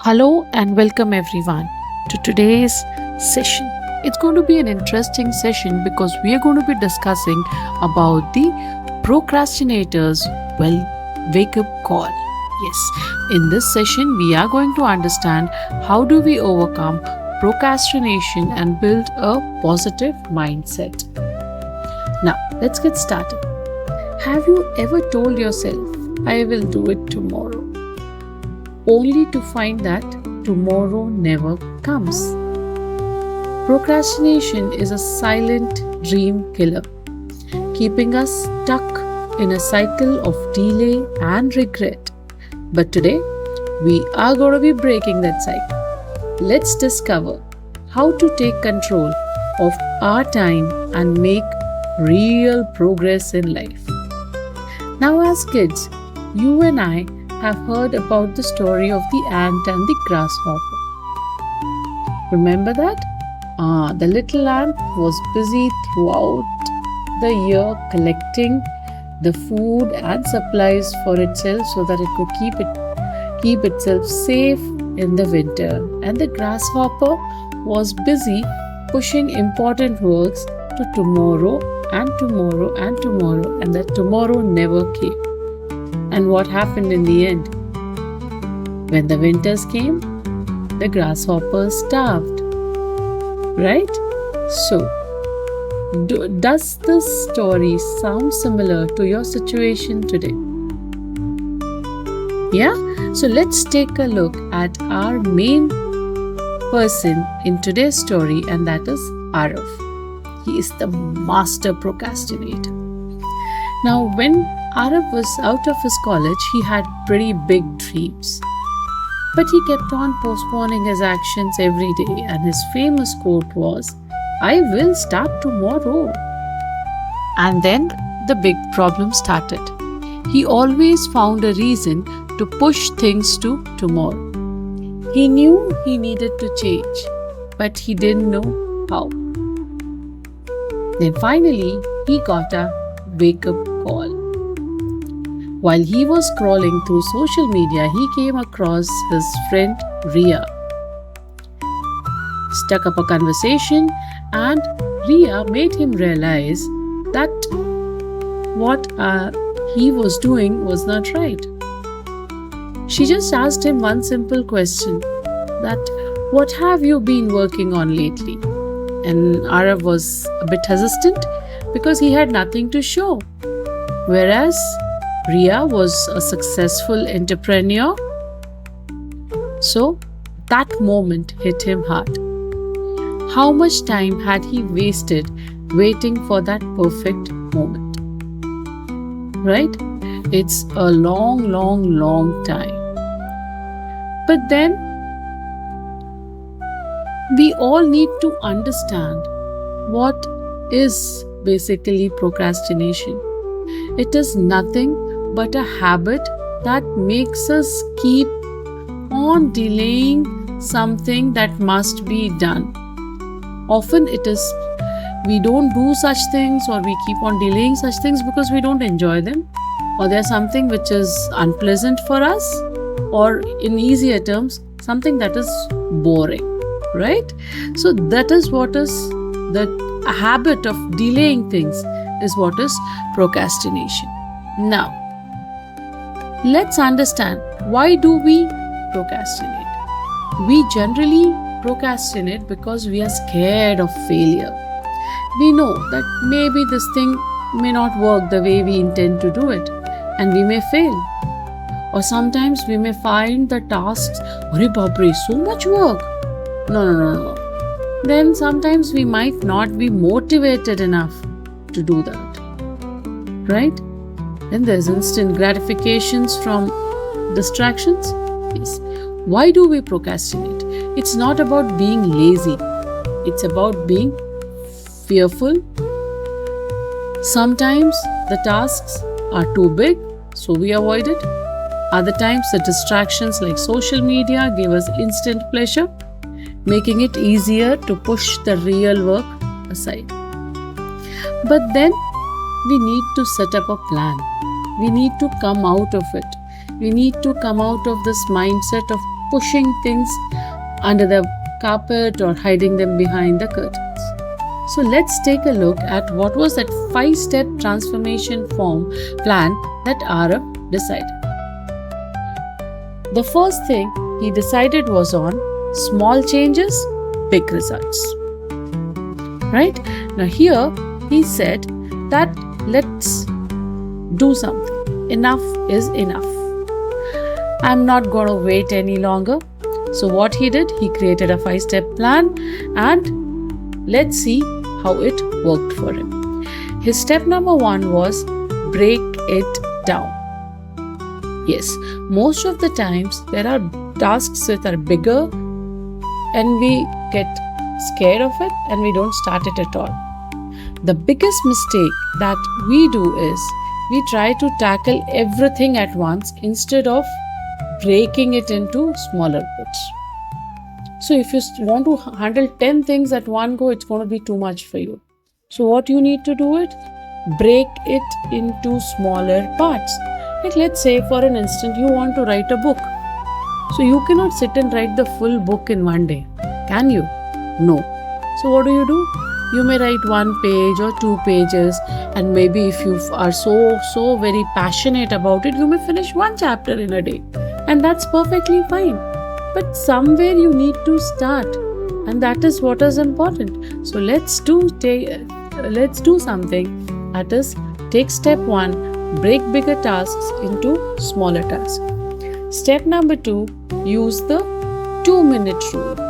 Hello and welcome everyone to today's session. It's going to be an interesting session because we are going to be discussing about the procrastinators wake up call. Yes, in this session we are going to understand how do we overcome procrastination and build a positive mindset. Now, let's get started. Have you ever told yourself, I will do it tomorrow, only to find that tomorrow never comes? Procrastination is a silent dream killer, keeping us stuck in a cycle of delay and regret. But today, we are going to be breaking that cycle. Let's discover how to take control of our time and make real progress in life. Now, as kids, you and I have heard about the story of the ant and the grasshopper. Remember that? The little ant was busy throughout the year collecting the food and supplies for itself so that it could keep itself safe in the winter. And the grasshopper was busy pushing important works to tomorrow and tomorrow and tomorrow, and that tomorrow never came. And what happened in the end? When the winters came, the grasshopper starved. Right? So, does this story sound similar to your situation today? Yeah? So let's take a look at our main person in today's story, and that is Aarav. He is the master procrastinator. Now, when Aarav was out of his college, he had pretty big dreams. But he kept on postponing his actions every day, and his famous quote was, I will start tomorrow. And then the big problem started. He always found a reason to push things to tomorrow. He knew he needed to change, but he didn't know how. Then finally, he got a wake-up call. While he was scrolling through social media, he came across his friend Ria. Struck up a conversation, and Ria made him realize that what he was doing was not right. She just asked him one simple question, that what have you been working on lately? And Aarav was a bit hesitant because he had nothing to show. Whereas Ria was a successful entrepreneur. So that moment hit him hard. How much time had he wasted waiting for that perfect moment? Right? It's a long, long, long time. But then we all need to understand what is basically procrastination. It is nothing but a habit that makes us keep on delaying something that must be done. Often it is we don't do such things, or we keep on delaying such things because we don't enjoy them, or there's something which is unpleasant for us, or in easier terms, something that is boring. Right? So that is what is the habit of delaying things, is what is procrastination. Now, let's understand, why do we procrastinate? We generally procrastinate because we are scared of failure. We know that maybe this thing may not work the way we intend to do it, and we may fail. Or sometimes we may find the tasks, Arey baapre, so much work. No. Then sometimes we might not be motivated enough to do that. Right? Then there's instant gratifications from distractions. Yes. Why do we procrastinate? It's not about being lazy. It's about being fearful. Sometimes the tasks are too big, so we avoid it. Other times the distractions like social media give us instant pleasure, making it easier to push the real work aside. But then we need to set up a plan. We need to come out of it. We need to come out of this mindset of pushing things under the carpet or hiding them behind the curtains. So let's take a look at what was that 5-step transformation plan that Aarav decided. The first thing he decided was on small changes, big results. Right? Now here he said that let's do something. Enough is enough. I'm not going to wait any longer. So what he did, he created a 5-step plan, and let's see how it worked for him. His step number 1 was break it down. Yes, most of the times there are tasks that are bigger and we get scared of it and we don't start it at all. The biggest mistake that we do is we try to tackle everything at once instead of breaking it into smaller bits. So if you want to handle 10 things at one go, it's going to be too much for you. So what you need to do it? Break it into smaller parts. Like let's say for an instant you want to write a book. So you cannot sit and write the full book in one day. Can you? No. So what do? You may write 1 page or 2 pages, and maybe if you are so very passionate about it, you may finish 1 chapter in a day. And that's perfectly fine. But somewhere you need to start, and that is what is important. So let's do something. That is, take step 1, break bigger tasks into smaller tasks. Step number 2, use the 2-minute rule.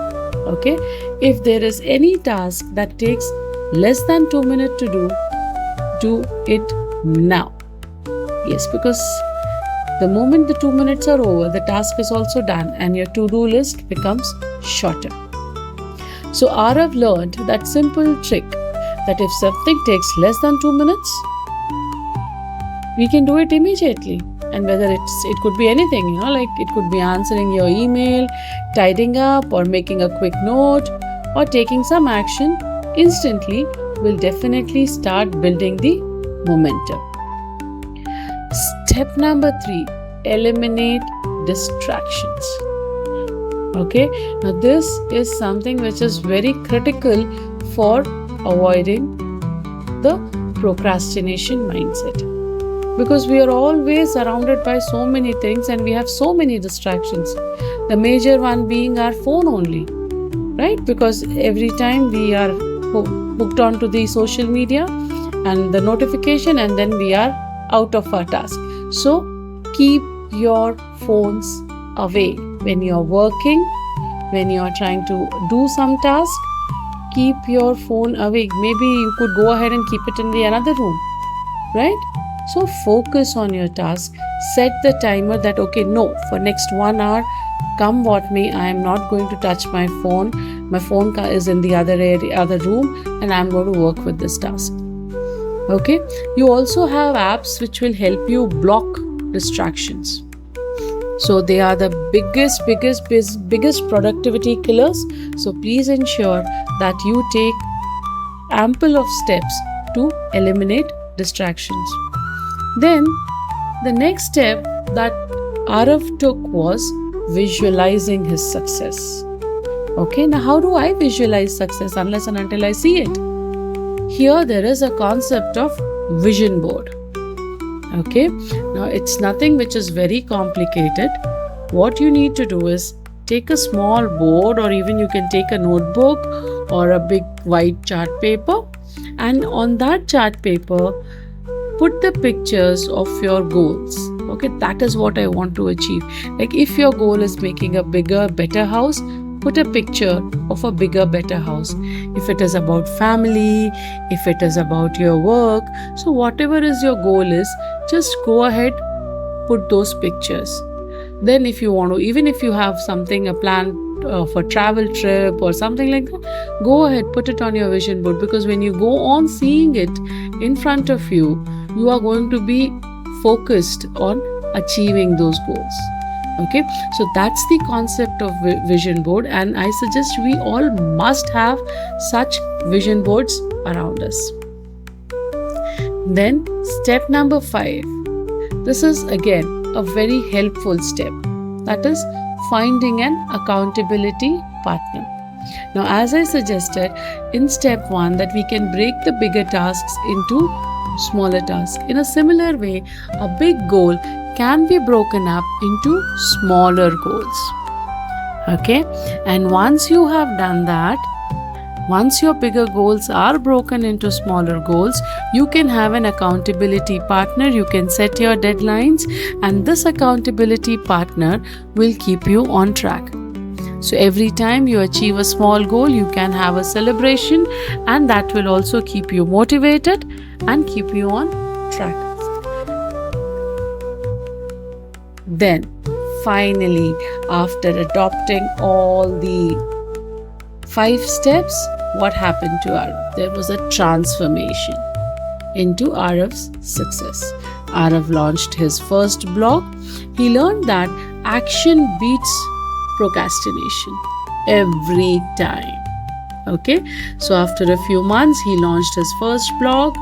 Okay, if there is any task that takes less than 2 minutes to do it now. Yes, because the moment the 2 minutes are over, the task is also done and your to-do list becomes shorter. So Aarav learned that simple trick that if something takes less than 2 minutes, we can do it immediately. And whether it could be anything, like it could be answering your email, tidying up, or making a quick note, or taking some action instantly, will definitely start building the momentum. Step number 3, eliminate distractions. Okay, now this is something which is very critical for avoiding the procrastination mindset. Because we are always surrounded by so many things and we have so many distractions. The major one being our phone only, right? Because every time we are hooked onto the social media and the notification, and then we are out of our task. So keep your phones away. When you are working, when you are trying to do some task, keep your phone away. Maybe you could go ahead and keep it in the another room, right? So focus on your task. Set the timer that, okay, no, for next 1 hour, come what may, I am not going to touch my phone. My phone is in the other room, and I am going to work with this task. Okay. You also have apps which will help you block distractions. So they are the biggest productivity killers. So please ensure that you take ample of steps to eliminate distractions. Then the next step that Aarav took was visualizing his success. Okay, now how do I visualize success unless and until I see it? Here there is a concept of vision board. Okay, now it's nothing which is very complicated. What you need to do is take a small board, or even you can take a notebook or a big white chart paper, and on that chart paper put the pictures of your goals. Okay, that is what I want to achieve. Like if your goal is making a bigger, better house, put a picture of a bigger, better house. If it is about family, if it is about your work, so whatever is your goal is, just go ahead, put those pictures. Then if you want to, even if you have something, a plan for travel trip or something like that, go ahead, put it on your vision board, because when you go on seeing it in front of you, you are going to be focused on achieving those goals. Okay, so that's the concept of vision board, and I suggest we all must have such vision boards around us. Then step number 5. This is again a very helpful step. That is, finding an accountability partner. Now, as I suggested in step 1, that we can break the bigger tasks into smaller tasks. In a similar way, a big goal can be broken up into smaller goals. Okay, and once you have done that, once your bigger goals are broken into smaller goals, you can have an accountability partner. You can set your deadlines, and this accountability partner will keep you on track. So every time you achieve a small goal, you can have a celebration, and that will also keep you motivated and keep you on track. Then, finally, after adopting all the 5 steps, what happened to Aarav? There was a transformation into Aarav's success. Aarav launched his first blog. He learned that action beats procrastination every time. Okay, so after a few months, he launched his first blog,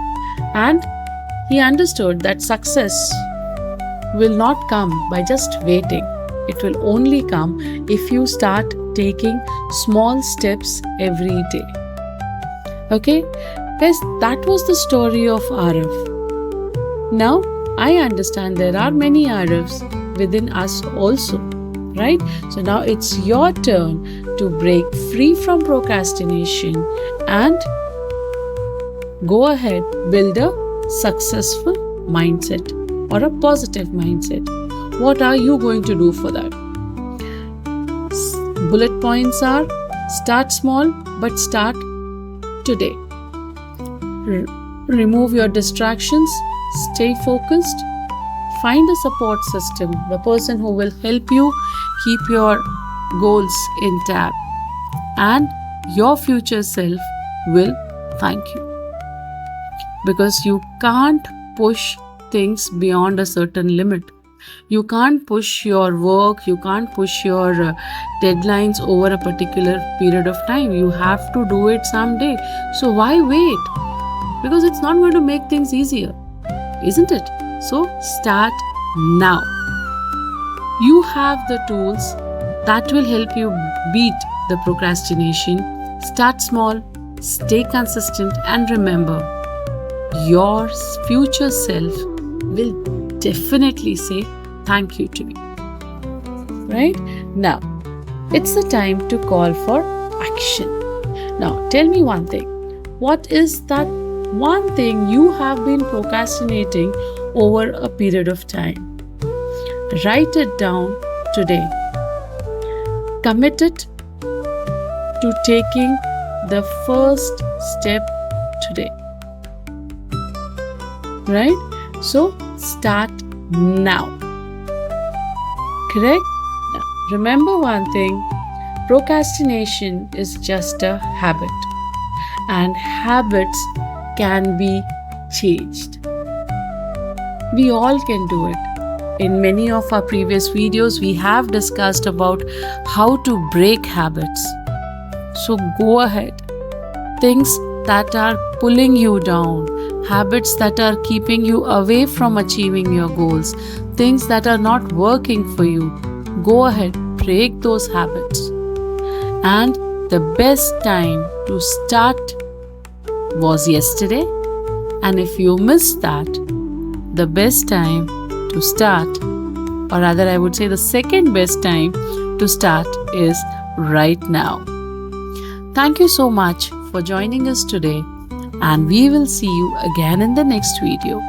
and he understood that success will not come by just waiting. It will only come if you start taking small steps every day. Okay, guys, that was the story of Aarav. Now, I understand there are many Aaravs within us also, right? So now it's your turn to break free from procrastination and go ahead, build a successful mindset or a positive mindset. What are you going to do for that? Bullet points are: start small, but start today. Remove your distractions, stay focused, find a support system, the person who will help you keep your goals intact, and your future self will thank you. Because you can't push things beyond a certain limit. You can't push your work, you can't push your deadlines over a particular period of time. You have to do it someday. So why wait? Because it's not going to make things easier, isn't it? So start now. You have the tools that will help you beat the procrastination. Start small, stay consistent, and remember, your future self will definitely say thank you to you. Right? Now, it's the time to call for action. Now, tell me one thing. What is that one thing you have been procrastinating over a period of time? Write it down today. Commit it to taking the first step today. Right? So, start now. Correct? Now, remember one thing, procrastination is just a habit, and habits can be changed. We all can do it. In many of our previous videos, we have discussed about how to break habits. So go ahead. Things that are pulling you down, habits that are keeping you away from achieving your goals, things that are not working for you, go ahead, break those habits. And the best time to start was yesterday. And if you missed that, the best time to start, or rather I would say the second best time to start, is right now. Thank you so much for joining us today, and we will see you again in the next video.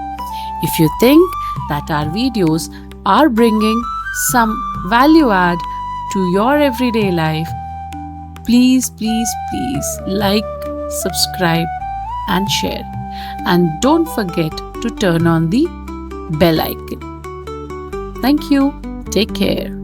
If you think that our videos are bringing some value add to your everyday life, please like, subscribe and share. And don't forget to turn on the bell icon. Thank you. Take care.